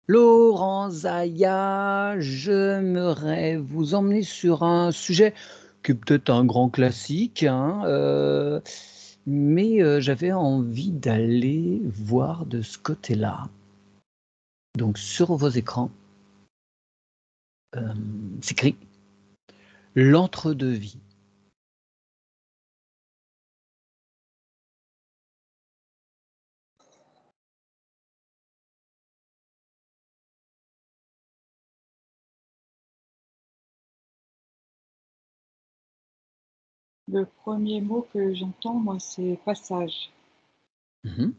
Laurent Zaya, j'aimerais vous emmener sur un sujet qui est peut-être un grand classique, hein, mais j'avais envie d'aller voir de ce côté-là. Donc sur vos écrans, c'est écrit l'entre-deux-vie. Le premier mot que j'entends, moi, c'est passage. Mhm.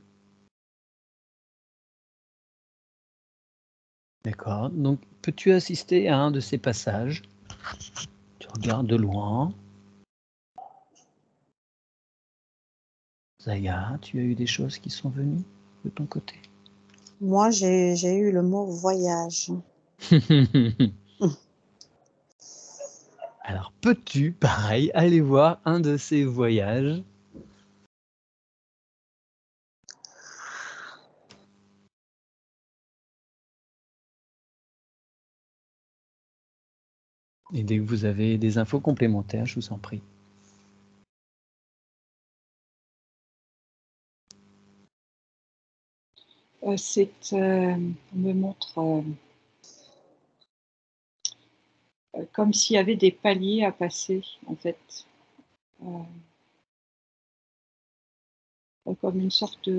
D'accord. Donc, peux-tu assister à un de ces passages? Tu regardes de loin. Zaya, tu as eu des choses qui sont venues de ton côté? Moi, j'ai eu le mot voyage. Alors, peux-tu, pareil, aller voir un de ces voyages? Et dès que vous avez des infos complémentaires, je vous en prie. On me montre comme s'il y avait des paliers à passer, en fait. Comme une sorte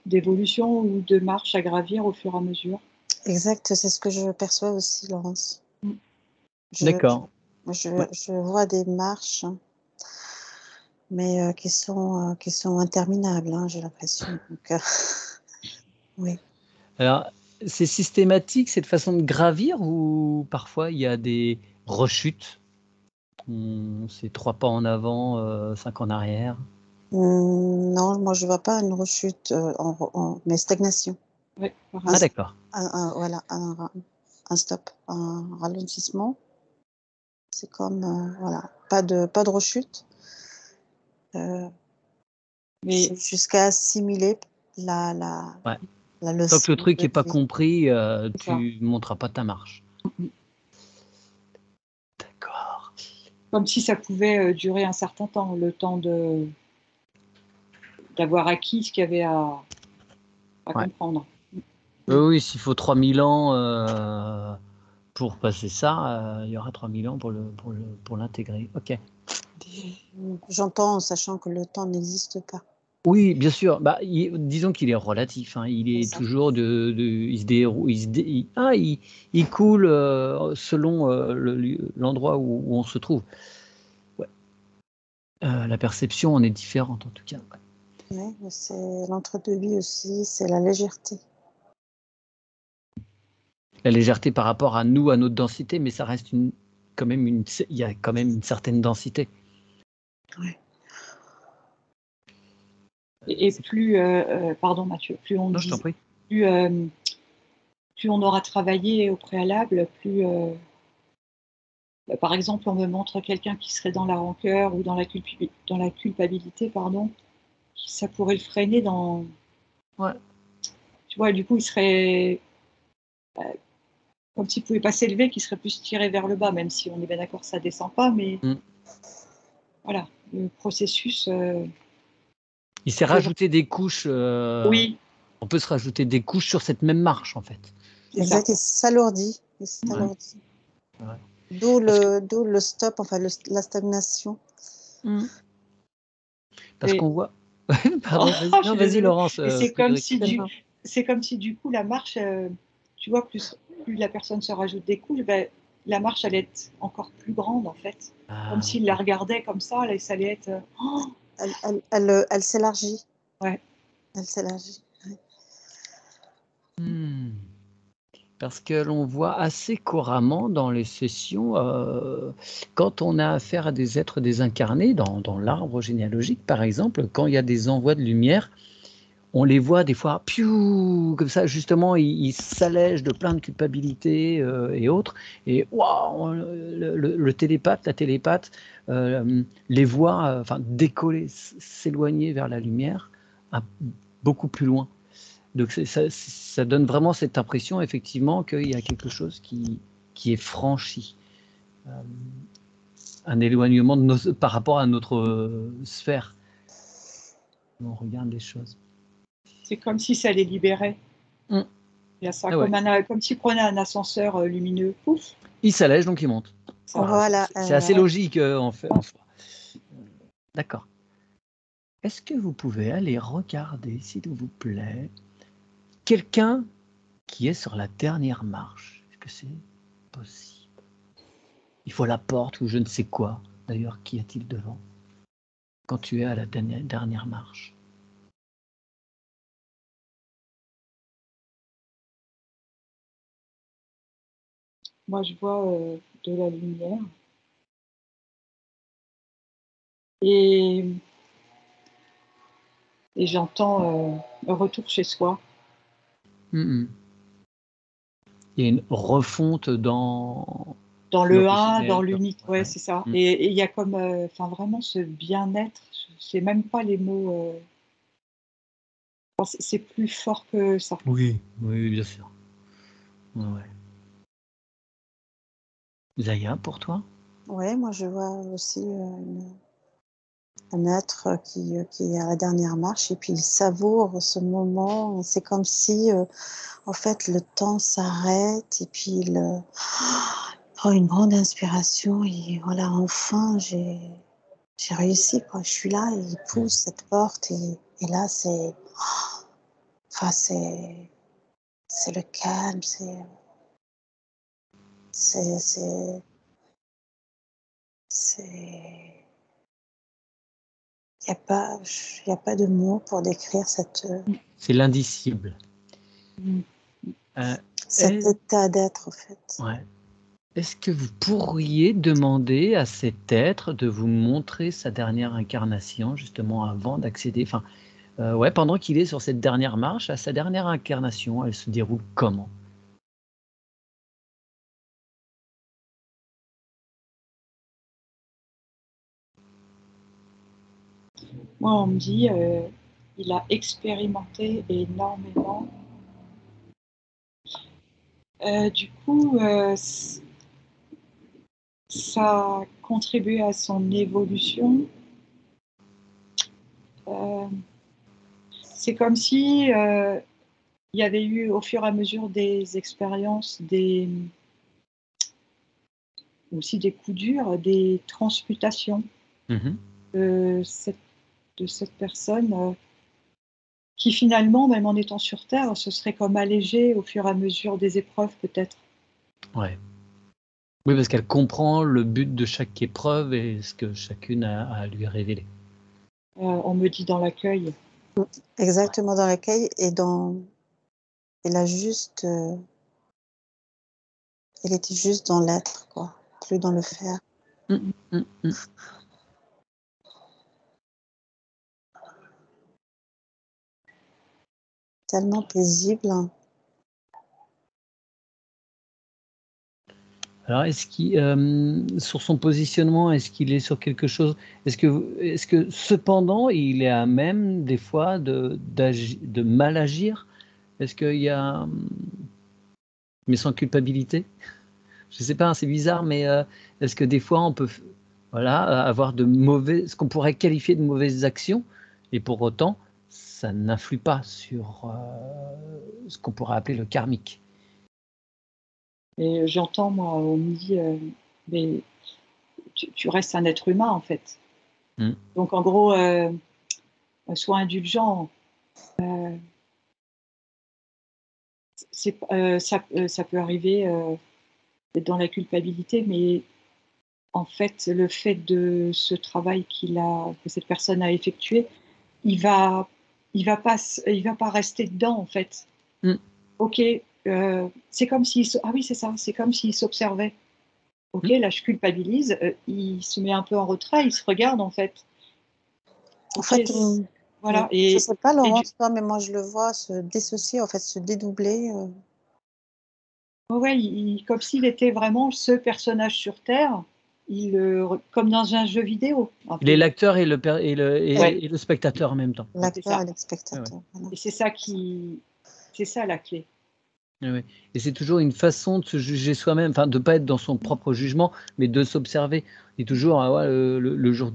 d'évolution ou de marche à gravir au fur et à mesure. Exact, c'est ce que je perçois aussi, Laurence. D'accord. Ouais. Je vois des marches, mais qui sont interminables, hein, j'ai l'impression. Donc, oui. Alors, c'est systématique cette façon de gravir ou parfois il y a des rechutes? C'est 3 pas en avant, 5 en arrière? Non, moi je vois pas une rechute, mais stagnation. Ouais, Ah d'accord. Voilà, un stop, un ralentissement. C'est comme, voilà, pas de rechute. Mais C'est jusqu'à assimiler la Ouais. Tant que leçon le truc de est pas vie. compris, c'est ça. tu monteras pas ta marche. D'accord. Comme si ça pouvait durer un certain temps, le temps d'avoir acquis ce qu'il y avait à Ouais. comprendre. Oui, s'il faut 3000 ans, pour passer ça, il y aura 3000 ans pour l'intégrer. OK. J'entends en sachant que le temps n'existe pas. Oui, bien sûr. Bah, disons qu'il est relatif, hein. Il est Exact. toujours il se déroule, il coule, selon, l'endroit où on se trouve. Ouais. La perception en est différente en tout cas, ouais. Ouais, mais c'est l'entre-deux-vie aussi, c'est la légèreté. La légèreté par rapport à nous, à notre densité, mais ça reste il y a quand même une certaine densité. Ouais. Et plus, pardon Mathieu, Non, je t'en prie. plus, plus on aura travaillé au préalable, plus, par exemple, on me montre quelqu'un qui serait dans la rancœur ou dans la culpabilité, pardon, ça pourrait le freiner dans. Ouais. Tu vois, et du coup, il serait comme s'il ne pouvait pas s'élever, qu'il serait plus tiré vers le bas, même si on est bien d'accord, ça ne descend pas, mais voilà, le processus. Il s'est rajouté des couches, Oui, on peut se rajouter des couches sur cette même marche, en fait. c'est Exact, ça. il s'alourdit. Ouais. D'où Parce que le stop, enfin la stagnation. parce Et qu'on voit pardon, vas-y. je Non, suis vas-y désolée. Laurence, Et Frédéric. c'est comme si du coup la marche, tu vois, plus la personne se rajoute des couches, ben, la marche allait être encore plus grande en fait. Comme Ah s'il la regardait comme ça, là, ça allait être. Oh, Elle s'élargit. ouais. Elle s'élargit. Parce que l'on voit assez couramment dans les sessions, quand on a affaire à des êtres désincarnés, dans l'arbre généalogique par exemple, quand il y a des envois de lumière, on les voit des fois, piou, comme ça justement, ils s'allègent de plein de culpabilité, et autres et waouh, le télépathe, la télépathe, les voit, enfin décoller, s'éloigner vers la lumière, beaucoup plus loin. Donc ça donne vraiment cette impression, effectivement, qu'il y a quelque chose qui est franchi. Un éloignement par rapport à notre sphère. On regarde les choses. C'est comme si ça les libérait. Il y a ça, comme s'ils prenaient un ascenseur lumineux. Pouf. Il s'allège, donc il monte. Voilà. C'est assez logique en fait. En soi. D'accord. Est-ce que vous pouvez aller regarder, s'il vous plaît, quelqu'un qui est sur la dernière marche? Est-ce que c'est possible? Il faut la porte ou je ne sais quoi. D'ailleurs, qu'y a-t-il devant quand tu es à la dernière marche? Moi, je vois de la lumière. Et j'entends un retour chez soi. Il y a une refonte dans le 1, dans l'unité, ouais. C'est ça. Et il y a comme, vraiment ce bien-être, je sais même pas les mots. C'est plus fort que ça. Oui, bien sûr. Ouais. Zaya, pour toi? Ouais, moi je vois aussi un être qui est à la dernière marche et puis il savoure ce moment. C'est comme si, en fait, le temps s'arrête et puis il prend une grande inspiration et voilà, enfin j'ai réussi, quoi. Je suis là et il pousse cette porte et là c'est le calme, c'est il y a pas de mots pour décrire C'est l'indicible. cet état d'être, en fait. Ouais. Est-ce que vous pourriez demander à cet être de vous montrer sa dernière incarnation, justement, avant d'accéder, pendant qu'il est sur cette dernière marche, à sa dernière incarnation, elle se déroule comment? Moi, on me dit, il a expérimenté énormément. Du coup, ça a contribué à son évolution. C'est comme si il y avait eu au fur et à mesure des expériences, aussi des coups durs, des transmutations de cette personne qui finalement, même en étant sur Terre, se serait comme allégée au fur et à mesure des épreuves peut-être. Ouais. Oui, parce qu'elle comprend le but de chaque épreuve et ce que chacune a à lui révéler. On me dit dans l'accueil. Exactement, dans l'accueil et elle a juste, elle était juste dans l'être, quoi, plus dans le faire. Tellement paisible. Alors, est-ce qu'il, sur son positionnement, est-ce qu'il est sur quelque chose? Est-ce que cependant, il est à même des fois de mal agir? Est-ce qu'il y a, mais sans culpabilité? Je sais pas, hein, c'est bizarre, mais est-ce que des fois on peut, avoir ce qu'on pourrait qualifier de mauvaises actions, et pour autant, ça n'influe pas sur ce qu'on pourrait appeler le karmique? Et j'entends, moi, on me dit, mais tu restes un être humain, en fait. Donc, en gros, sois indulgent. Ça peut arriver d'être dans la culpabilité, mais en fait, le fait de ce travail que cette personne a effectué, il va pas rester dedans, en fait. Ok, c'est comme s'il c'est comme s'il s'observait. Ok, là je culpabilise, il se met un peu en retrait, il se regarde en fait. En fait, voilà. je sais pas Laurence, toi, mais moi je le vois se dissocier, en fait, se dédoubler. Ouais, comme s'il était vraiment ce personnage sur Terre, comme dans un jeu vidéo. Il est l'acteur et le spectateur en même temps. L'acteur et le spectateur. Voilà. Et c'est ça qui C'est ça la clé. Oui. Et c'est toujours une façon de se juger soi-même, enfin de ne pas être dans son propre jugement, mais de s'observer. Et toujours, ah ouais, le jour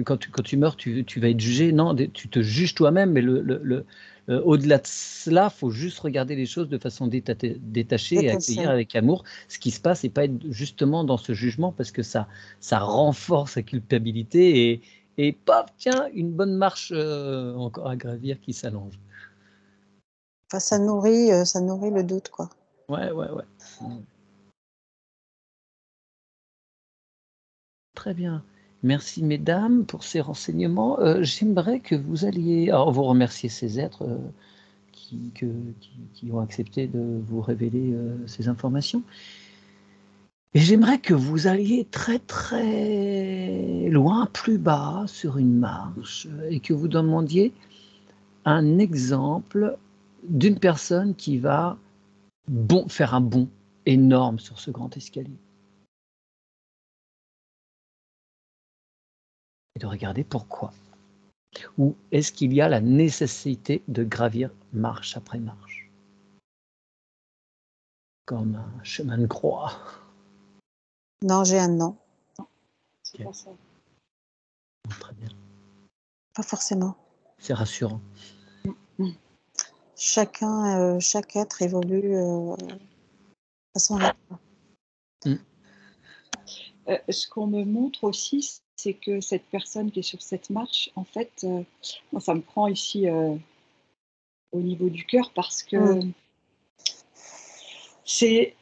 quand tu meurs, tu vas être jugé. Non, tu te juges toi-même, mais au-delà de cela, il faut juste regarder les choses de façon détachée et accueillir avec amour ce qui se passe et pas être justement dans ce jugement parce que ça renforce la culpabilité et paf, tiens, une bonne marche encore à gravir qui s'allonge. Enfin, ça nourrit le doute, quoi. Ouais. Très bien. Merci mesdames pour ces renseignements. J'aimerais que vous alliez alors vous remercier ces êtres qui ont accepté de vous révéler ces informations. Et j'aimerais que vous alliez très très loin, plus bas, sur une marche, et que vous demandiez un exemple d'une personne qui va faire un bond énorme sur ce grand escalier. Et de regarder pourquoi. Ou est-ce qu'il y a la nécessité de gravir marche après marche? Comme un chemin de croix. Non, j'ai un non. C'est pas ça. Très bien. Pas forcément. C'est rassurant. Chaque être évolue à son rythme. Ce qu'on me montre aussi, c'est que cette personne qui est sur cette marche, en fait, moi, ça me prend ici au niveau du cœur parce que c'est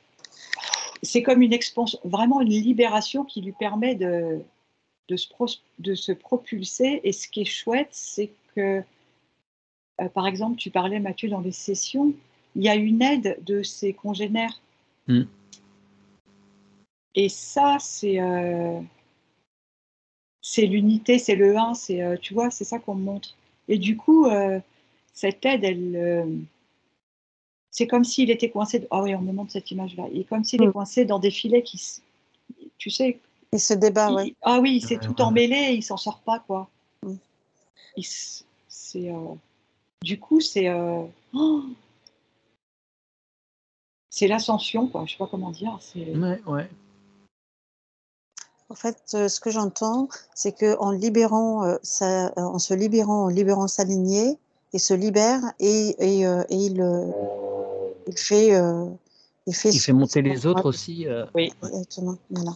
comme une expansion, vraiment une libération qui lui permet de se propulser. Et ce qui est chouette, c'est que, par exemple, tu parlais, Mathieu, dans les sessions, il y a une aide de ses congénères. Et ça, c'est l'unité, c'est le 1, tu vois, c'est ça qu'on me montre. Et du coup, cette aide, c'est comme s'il était coincé. Ah oui, on me montre cette image-là. Il est comme s'il est coincé dans des filets tu sais. Il se débat, oui. Ah oui, il s'est tout emmêlé et il s'en sort pas, quoi. Du coup, c'est l'ascension, quoi. Je sais pas comment dire. Ouais. En fait, ce que j'entends, c'est qu'en libérant en libérant sa lignée, il se libère et il fait Il fait monter les autres aussi. Oui. Exactement, voilà.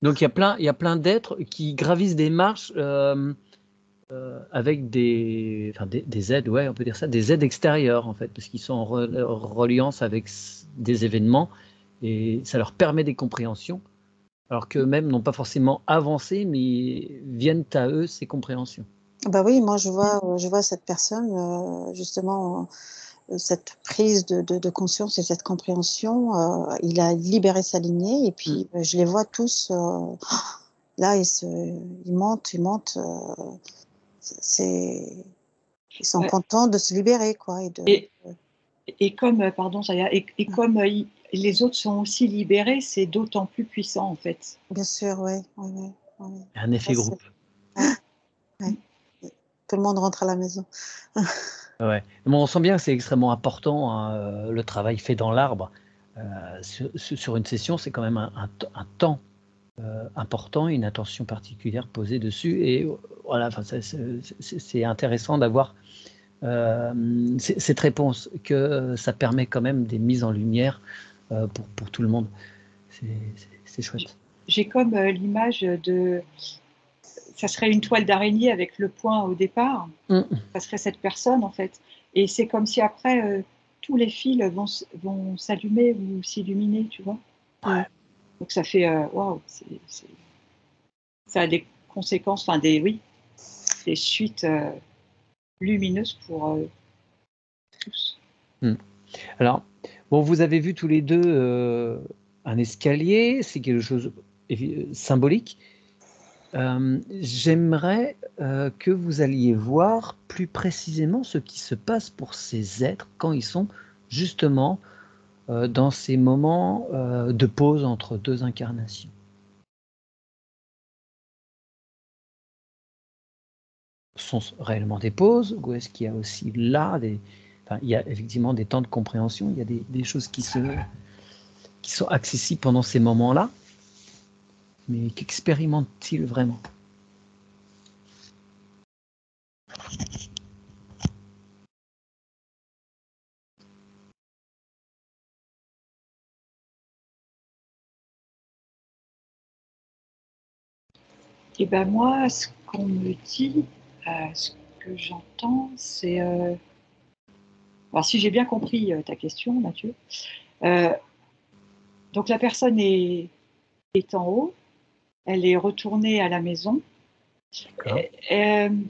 Donc il y a plein d'êtres qui gravissent des marches avec des aides, ouais, on peut dire ça, des aides extérieures en fait, parce qu'ils sont en reliance avec des événements et ça leur permet des compréhensions, alors qu'eux-mêmes n'ont pas forcément avancé, mais viennent à eux ces compréhensions. Bah oui, moi je vois cette personne justement. Cette prise de conscience et cette compréhension, il a libéré sa lignée et puis je les vois tous là, ils montent, ils sont contents de se libérer, quoi. Et comme, pardon, comme les autres sont aussi libérés, c'est d'autant plus puissant, en fait. Bien sûr, oui. Un effet groupe. Ouais. Tout le monde rentre à la maison. Ouais. Bon, on sent bien que c'est extrêmement important, hein, le travail fait dans l'arbre. Sur une session, c'est quand même un temps important, une attention particulière posée dessus. Et voilà, c'est intéressant d'avoir cette réponse, que ça permet quand même des mises en lumière pour tout le monde. C'est chouette. J'ai comme l'image de... Ça serait une toile d'araignée avec le point au départ. Ça serait cette personne, en fait. Et c'est comme si après, tous les fils vont s'allumer ou s'illuminer, tu vois. Ouais. Donc ça fait... Waouh, ça a des conséquences, des suites lumineuses pour tous. Alors, bon, vous avez vu tous les deux un escalier, c'est quelque chose symbolique. J'aimerais que vous alliez voir plus précisément ce qui se passe pour ces êtres quand ils sont justement dans ces moments de pause entre deux incarnations. sont réellement des pauses, ou est-ce qu'il y a aussi là il y a effectivement des temps de compréhension, il y a des choses qui sont accessibles pendant ces moments-là, mais qu'expérimente-t-il vraiment? Et ben moi, ce qu'on me dit, ce que j'entends, c'est... Alors si j'ai bien compris ta question, Mathieu, donc la personne est en haut, elle est retournée à la maison, elle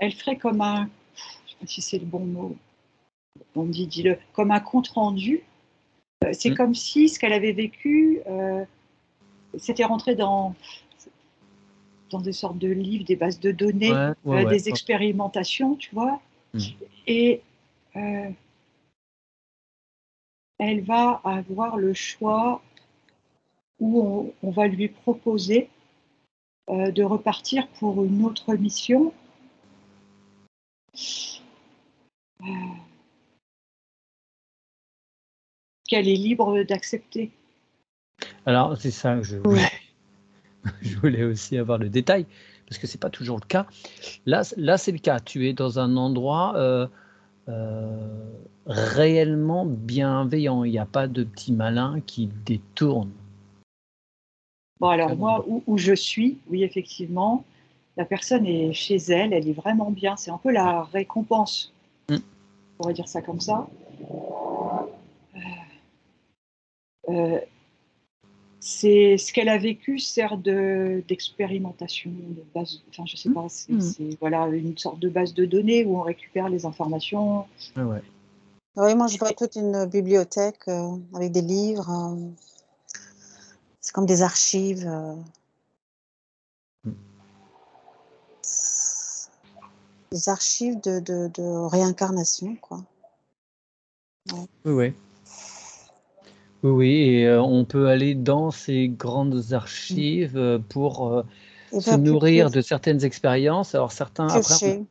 ferait comme un... Je ne sais pas si c'est le bon mot, on me dit, dis-le, comme un compte-rendu. C'est comme si ce qu'elle avait vécu, c'était rentré dans des sortes de livres, des bases de données, des expérimentations, tu vois. Et elle va avoir le choix où on va lui proposer de repartir pour une autre mission. Qu'elle est libre d'accepter. Alors, c'est ça que je voulais aussi avoir le détail, parce que c'est pas toujours le cas. Là, c'est le cas. Tu es dans un endroit réellement bienveillant. Il n'y a pas de petit malin qui détourne. Bon, alors moi, où je suis, oui, effectivement, la personne est chez elle, elle est vraiment bien. C'est un peu la récompense. On pourrait dire ça comme ça. C'est ce qu'elle a vécu sert d'expérimentation, de base. Enfin, je sais pas. C'est voilà une sorte de base de données où on récupère les informations. Ouais. Oui, moi je vois toute une bibliothèque avec des livres. C'est comme des archives. Des archives de réincarnation, quoi. Ouais. Oui, et on peut aller dans ces grandes archives pour se nourrir de certaines expériences. Alors certains, après,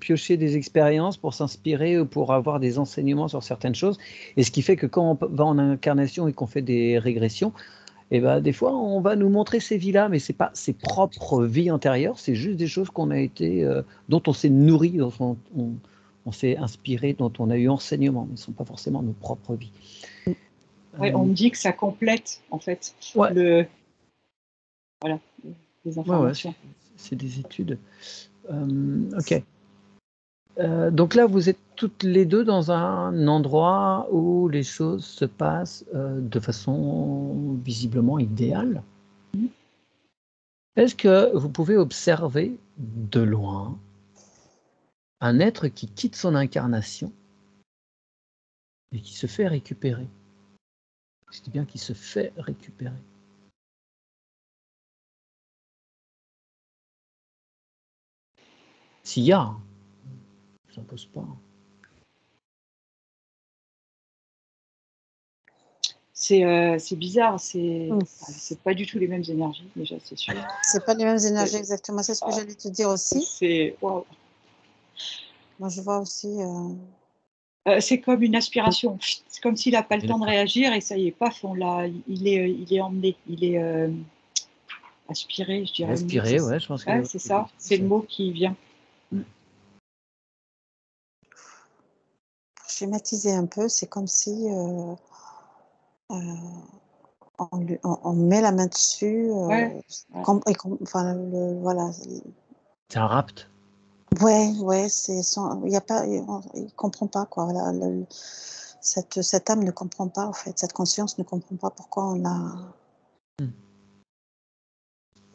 piocher des expériences pour s'inspirer ou pour avoir des enseignements sur certaines choses. Et ce qui fait que quand on va en incarnation et qu'on fait des régressions, et ben, des fois, on va nous montrer ces vies-là, mais ce n'est pas ses propres vies antérieures, c'est juste des choses qu'on a été, dont on s'est nourri, dont on s'est inspiré, dont on a eu enseignement, mais ce ne sont pas forcément nos propres vies. Ouais, on me dit que ça complète, en fait, les informations. C'est des études. Ok. Donc là, vous êtes toutes les deux dans un endroit où les choses se passent de façon visiblement idéale. Est-ce que vous pouvez observer de loin un être qui quitte son incarnation et qui se fait récupérer? Je dis bien qu'il se fait récupérer. S'il y a, ça ne pose pas. C'est bizarre, c'est pas du tout les mêmes énergies, déjà, c'est sûr. C'est pas les mêmes énergies, exactement. C'est ce que j'allais te dire aussi. C'est wow. Moi, je vois aussi. C'est comme une aspiration. C'est comme s'il n'a pas le temps de réagir et ça y est, paf, il est emmené, il est aspiré, je dirais. Aspiré, ouais, je pense que c'est ça, c'est le mot qui vient. Pour schématiser un peu, c'est comme si on met la main dessus. Voilà. C'est un rapt. Ouais, il y a pas, il comprend pas quoi. Voilà, cette âme ne comprend pas en fait, cette conscience ne comprend pas pourquoi on a.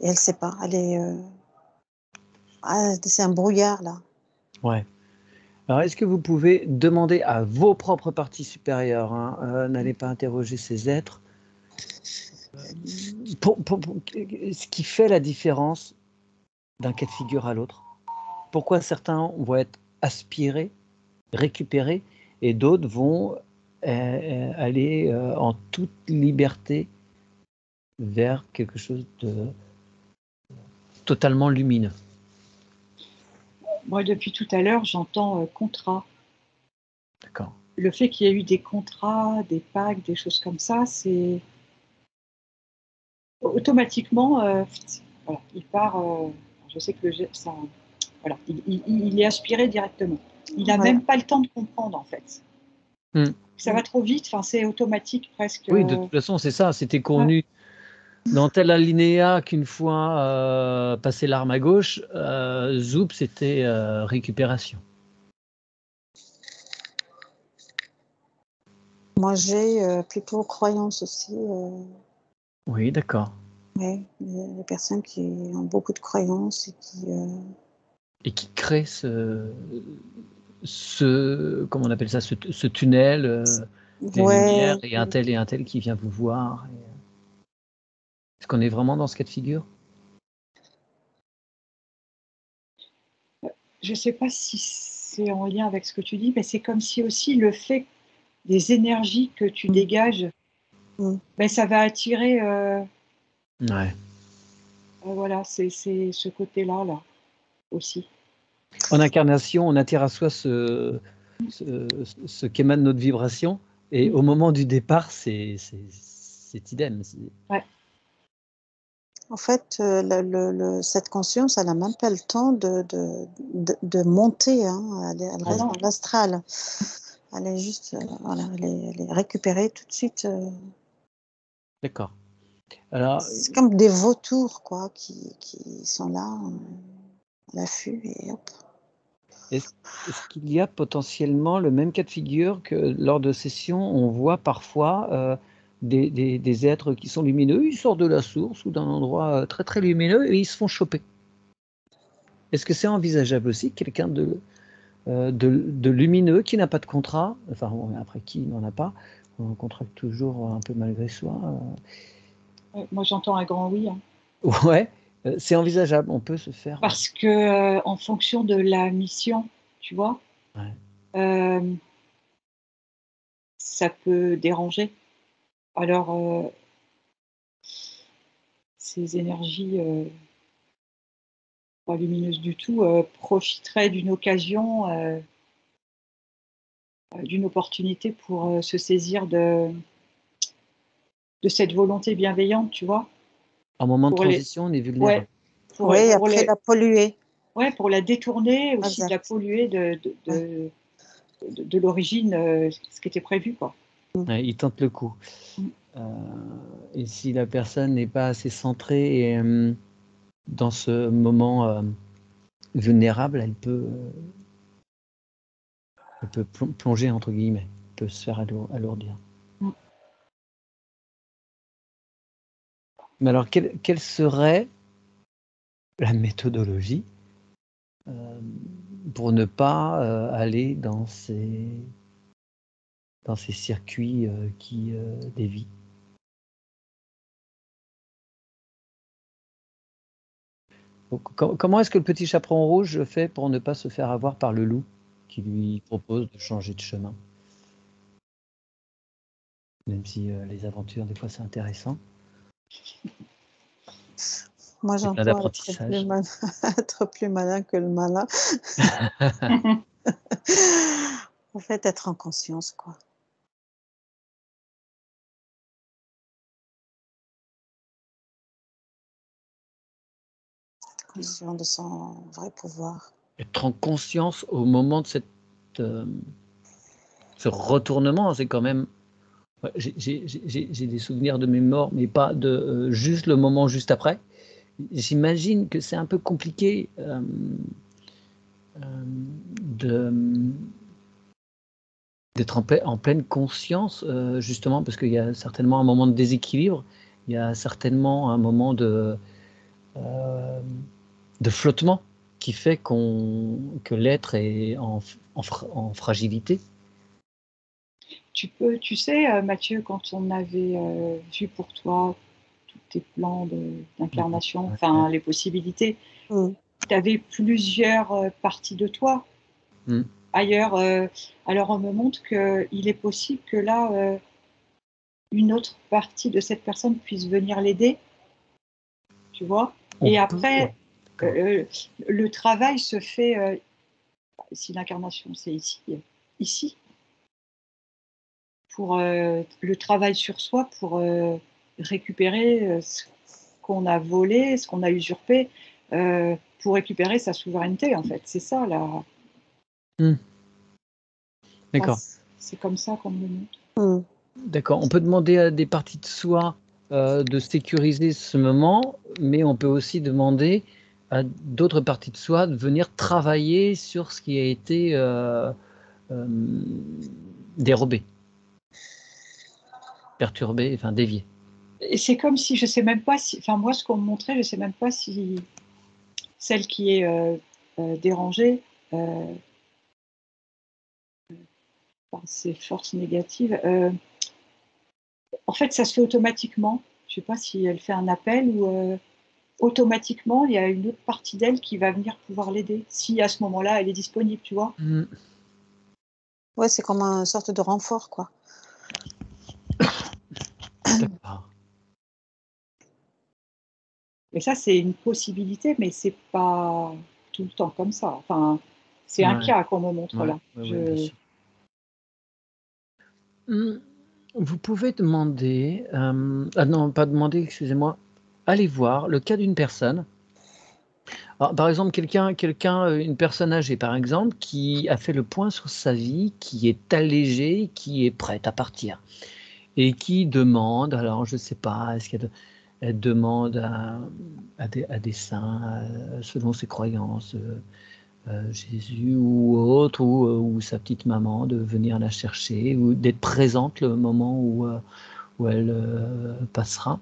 Et elle sait pas. Elle est. C'est un brouillard là. Ouais. Alors, est-ce que vous pouvez demander à vos propres parties supérieures, n'allez pas interroger ces êtres, ce qui fait la différence d'un cas de figure à l'autre? Pourquoi certains vont être aspirés, récupérés, et d'autres vont aller en toute liberté vers quelque chose de totalement lumineux? Moi, depuis tout à l'heure, j'entends contrat. D'accord. Le fait qu'il y ait eu des contrats, des pactes, des choses comme ça, c'est automatiquement, voilà, il part. Je sais que ça, voilà, il est aspiré directement. Il n'a Ouais. même pas le temps de comprendre, en fait. Ça va trop vite, c'est automatique presque. Oui, de toute façon, c'est ça. C'était convenu dans tel alinéa qu'une fois passé l'arme à gauche, zoup, c'était récupération. Moi, j'ai plutôt croyance aussi. Oui, d'accord. Ouais, les personnes qui ont beaucoup de croyances Et qui crée comment on appelle ça, ce tunnel des ouais, lumières et un tel qui vient vous voir. Est-ce qu'on est vraiment dans ce cas de figure? Je ne sais pas si c'est en lien avec ce que tu dis, mais c'est comme si aussi le fait des énergies que tu dégages, ça va attirer. Ouais. Voilà, c'est ce côté-là, là, aussi. En incarnation, on attire à soi ce qu'émane notre vibration, et au moment du départ, c'est idem. Ouais. En fait, cette conscience, elle n'a même pas le temps de monter, hein. Elle reste dans l'astral. Elle est juste, voilà, elle est récupérée tout de suite. D'accord. Alors, C'est comme des vautours, quoi, qui sont là, à l'affût, et hop. est-ce qu'il y a potentiellement le même cas de figure que lors de sessions, on voit parfois des êtres qui sont lumineux, ils sortent de la source ou d'un endroit très très lumineux et ils se font choper? Est-ce que c'est envisageable aussi, quelqu'un de lumineux qui n'a pas de contrat, enfin bon, après qui n'en a pas, on contracte toujours un peu malgré soi. Moi, j'entends un grand oui. Hein. Ouais, c'est envisageable, on peut se faire. Parce que en fonction de la mission, tu vois, ça peut déranger. Alors, ces énergies pas lumineuses du tout profiteraient d'une occasion, d'une opportunité pour se saisir de cette volonté bienveillante, tu vois. En moment de Pour les... transition, on est vulnérable. Ouais, Oui, après la polluer. Ouais, pour la détourner aussi, de la Exact. polluer de l'origine, ce qui était prévu, quoi. Ouais, il tente le coup. Et si la personne n'est pas assez centrée et, dans ce moment vulnérable, elle peut plonger entre guillemets, peut se faire alourdir. Mais alors, quelle serait la méthodologie pour ne pas aller dans ces circuits qui dévient? Comment est-ce que le petit chaperon rouge fait pour ne pas se faire avoir par le loup qui lui propose de changer de chemin? Même si les aventures, des fois, c'est intéressant. Moi, C'est plein j'entends d'apprentissage. être plus malin que le malin. En fait, être en conscience, quoi. Être conscient de son vrai pouvoir. Être en conscience au moment de ce retournement, c'est quand même. Ouais, j'ai des souvenirs de mes morts, mais pas de juste le moment juste après. J'imagine que c'est un peu compliqué de d'être en pleine conscience, justement parce qu'il y a certainement un moment de déséquilibre, il y a certainement un moment de flottement qui fait que l'être est en fragilité. Tu sais, Mathieu, quand on avait vu pour toi tous tes plans d'incarnation, Ouais. les possibilités, tu avais plusieurs parties de toi ailleurs. Alors, on me montre qu'il est possible que là, une autre partie de cette personne puisse venir l'aider, tu vois. Et après, le travail se fait si l'incarnation c'est ici, pour le travail sur soi, pour récupérer ce qu'on a volé, ce qu'on a usurpé, pour récupérer sa souveraineté, en fait. C'est ça, là. Mmh. D'accord. C'est comme ça qu'on me le montre. Mmh. D'accord. On peut demander à des parties de soi, de sécuriser ce moment, mais on peut aussi demander à d'autres parties de soi de venir travailler sur ce qui a été, dérobé, perturbé, enfin dévié. Et c'est comme si, je sais même pas si, enfin moi, ce qu'on me montrait, je sais même pas si celle qui est dérangée par ces forces négatives, en fait, ça se fait automatiquement. Je sais pas si elle fait un appel ou automatiquement, il y a une autre partie d'elle qui va venir pouvoir l'aider, si à ce moment-là, elle est disponible, tu vois. Mmh. Ouais, c'est comme une sorte de renfort, quoi. D'accord. Et ça, c'est une possibilité, mais c'est pas tout le temps comme ça. Enfin, c'est un Ouais, cas qu'on me montre ouais, là. ouais, bien sûr. Mmh, vous pouvez demander, ah non, pas demander, excusez-moi, allez voir le cas d'une personne. Alors, par exemple, une personne âgée, par exemple, qui a fait le point sur sa vie, qui est allégée, qui est prête à partir et qui demande, alors je sais pas, est-ce qu'elle demande à des saints, selon ses croyances, Jésus ou autre, ou sa petite maman de venir la chercher ou d'être présente le moment où elle, passera.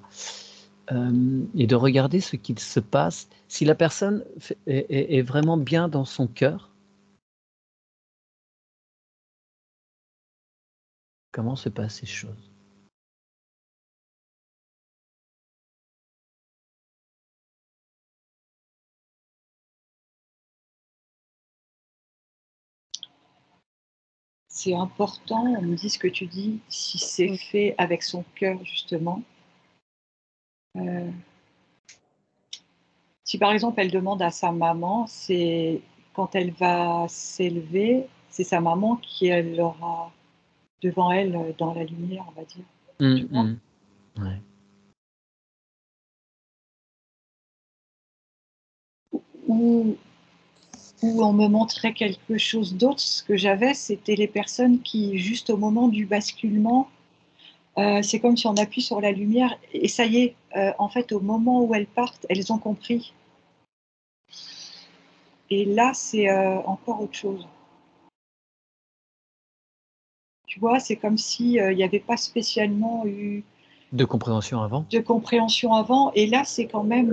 Et de regarder ce qu'il se passe. Si la personne est vraiment bien dans son cœur, comment se passent ces choses? C'est important, on me dit ce que tu dis, si c'est Mmh. fait avec son cœur, justement. Euh, Si par exemple elle demande à sa maman, c'est quand elle va s'élever, c'est sa maman qui elle aura devant elle dans la lumière, on va dire. Mmh Tu vois? mh. Ouais. Ou, ou on me montrait quelque chose d'autre. Ce que j'avais, c'était les personnes qui, juste au moment du basculement, c'est comme si on appuie sur la lumière et ça y est, en fait, au moment où elles partent, elles ont compris. Et là, c'est encore autre chose. Tu vois, c'est comme si il n'y avait pas spécialement eu De compréhension avant? de compréhension avant. Et là, c'est quand même,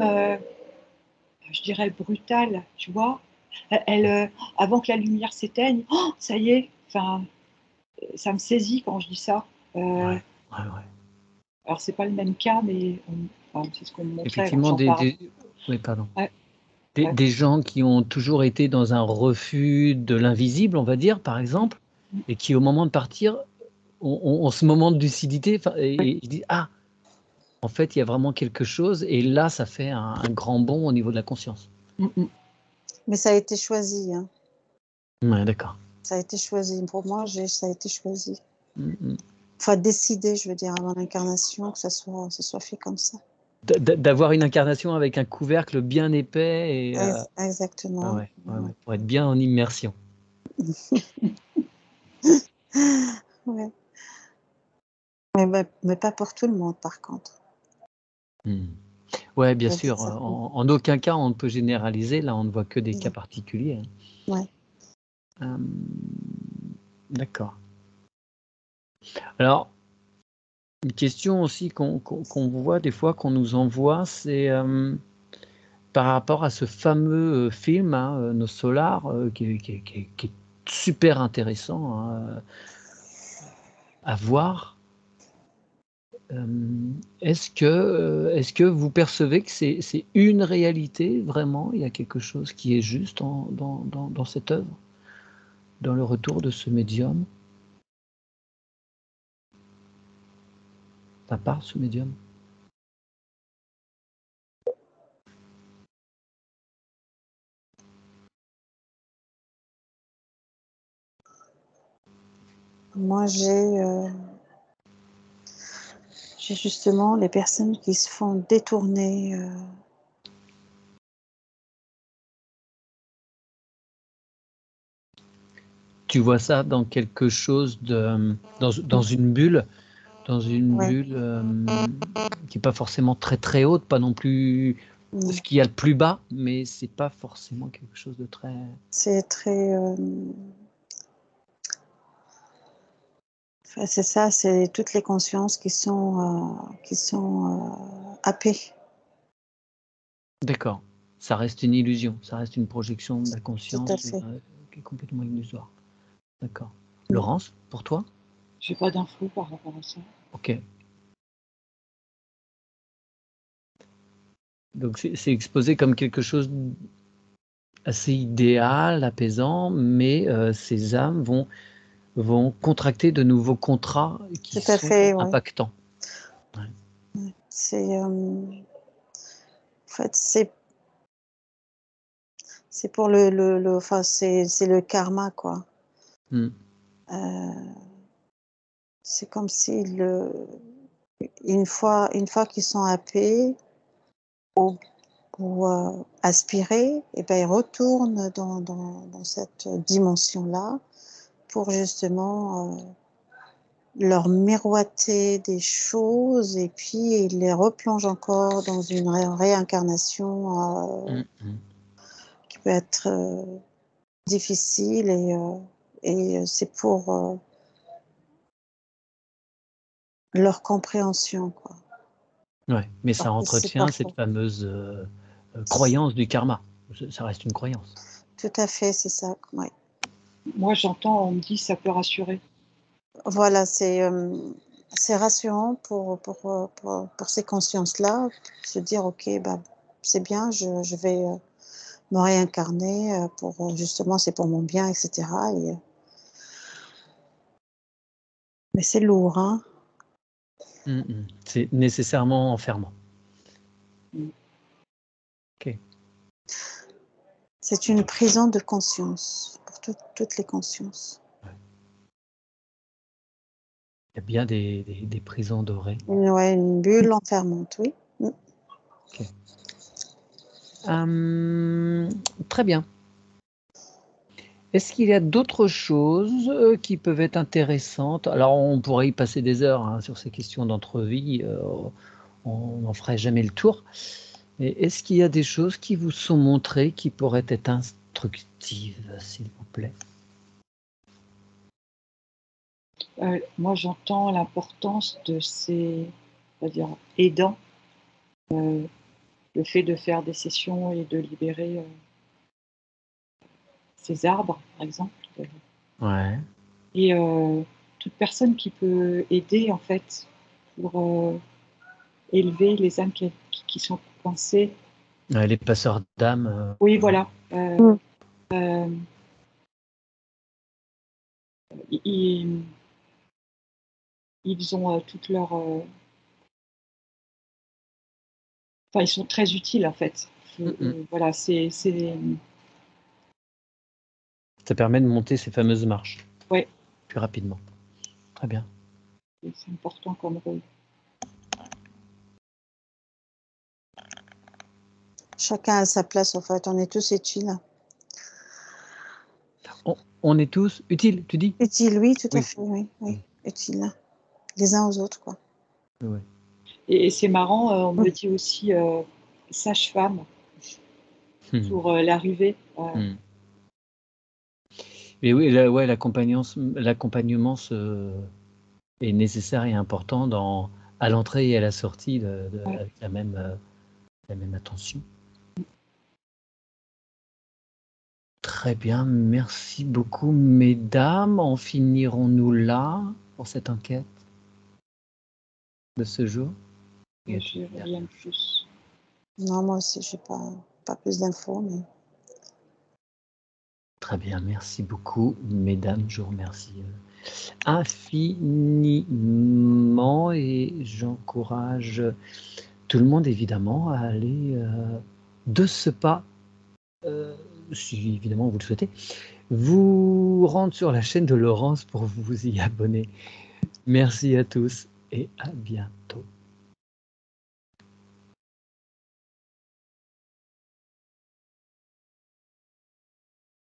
je dirais, brutal, tu vois. Avant que la lumière s'éteigne, oh, ça y est, enfin, ça me saisit quand je dis ça. Euh, Ouais, ouais, ouais. alors, c'est pas le même cas, mais enfin, c'est ce qu'on me montrait, alors Effectivement, j'en parle. oui, pardon. Ouais, ouais. Des gens qui ont toujours été dans un refus de l'invisible, on va dire, par exemple, et qui, au moment de partir, ont ce moment de lucidité, enfin, Ouais. et ils disent: «Ah! En fait, il y a vraiment quelque chose», et là, ça fait un grand bond au niveau de la conscience. Mm, mm. Mais ça a été choisi, hein. Ouais, d'accord. Ça a été choisi. Pour moi, ça a été choisi. Mmh mh. Enfin décidé, je veux dire, avant l'incarnation, que ça soit fait comme ça. D'avoir une incarnation avec un couvercle bien épais et ouais, Exactement. ouais, ouais, ouais, pour être bien en immersion. Ouais. Mais pas pour tout le monde, par contre. Mmh. Ouais, bien Je dis sûr, ça. en aucun cas on ne peut généraliser, là on ne voit que des cas Non. particuliers, hein. Ouais. D'accord. Alors, une question aussi qu'on voit des fois, qu'on nous envoie, c'est, par rapport à ce fameux, film, hein, Nos Solars, qui est super intéressant, hein, à voir. Est-ce que vous percevez que c'est une réalité vraiment? Il y a quelque chose qui est juste dans cette œuvre? Dans le retour de ce médium? Ça parle, ce médium? Moi, j'ai justement les personnes qui se font détourner. Tu vois ça dans quelque chose dans une bulle, Ouais. qui n'est pas forcément très très haute, pas non plus Non. ce qu'il y a le plus bas, mais c'est pas forcément quelque chose de très. C'est très. Enfin, c'est ça, c'est toutes les consciences qui sont happées. D'accord. Ça reste une illusion, ça reste une projection de la Tout à conscience fait. qui est complètement illusoire. D'accord. Mm. Laurence, pour toi? J'ai pas d'infos par rapport à ça. Ok. Donc c'est exposé comme quelque chose assez idéal, apaisant, mais ces âmes vont contracter de nouveaux contrats qui Tout à sont fait, ouais. impactants. Ouais. Ouais. C'est en fait c'est pour enfin c'est le karma quoi. Mm. C'est comme si une fois qu'ils sont happés ou aspirés, et ben ils retournent dans cette dimension-là pour justement leur miroiter des choses et puis ils les replongent encore dans une réincarnation Mm, mm. qui peut être difficile et c'est pour leur compréhension quoi. Ouais, mais ça Alors que c'est pas entretient cette faux. fameuse croyance du karma. Ça reste une croyance. Tout à fait, c'est ça, ouais. Moi, j'entends, on me dit ça peut rassurer. Voilà, c'est rassurant pour ces consciences-là, se dire: «OK, bah, c'est bien, je vais, me réincarner, pour, justement c'est pour mon bien et cetera» mais c'est lourd, hein. Mm, mm. C'est nécessairement enfermant. Mm. Ok. C'est une prison de conscience pour toutes les consciences. Il y a bien des prisons dorées. Ouais, une bulle enfermante, oui. Mmh. Ok. Très bien. Est-ce qu'il y a d'autres choses qui peuvent être intéressantes? Alors, on pourrait y passer des heures hein, sur ces questions d'entre-vie. On n'en ferait jamais le tour. Mais est-ce qu'il y a des choses qui vous sont montrées qui pourraient être instructives, s'il vous plaît? Moi, j'entends l'importance de ces, on va dire, aidants, le fait de faire des sessions et de libérer ces arbres, par exemple. Ouais. Et toute personne qui peut aider, en fait, pour élever les âmes qui sont coincées. Ouais, les passeurs d'âmes. Oui, voilà. Mmh. Euh, ils, ils ont toutes leurs. Enfin, ils sont très utiles, en fait. Voilà, Ça permet de monter ces fameuses marches ouais, plus rapidement. Très bien. c'est important comme rôle. Chacun a sa place, en fait, on est tous utiles. On est tous utiles, tu dis? Utiles, oui, tout à Oui. fait, oui, Mm. oui, utiles, les uns aux autres, quoi. Ouais. Et c'est marrant, on Mmh. me dit aussi sage-femme Hmm. pour l'arrivée. Hmm. Et oui, ouais, l'accompagnement est nécessaire et important à l'entrée et à la sortie Ouais. avec la même attention. Très bien, merci beaucoup, mesdames. En finirons-nous là pour cette enquête de ce jour? Y a-t-il J'ai une rien dernière de chose? plus. Non, moi aussi, j'ai pas plus d'infos, mais Très bien, merci beaucoup, mesdames. Je vous remercie infiniment et j'encourage tout le monde évidemment à aller de ce pas, si évidemment vous le souhaitez, vous vous rendre sur la chaîne de Laurence pour vous y abonner. Merci à tous et à bientôt.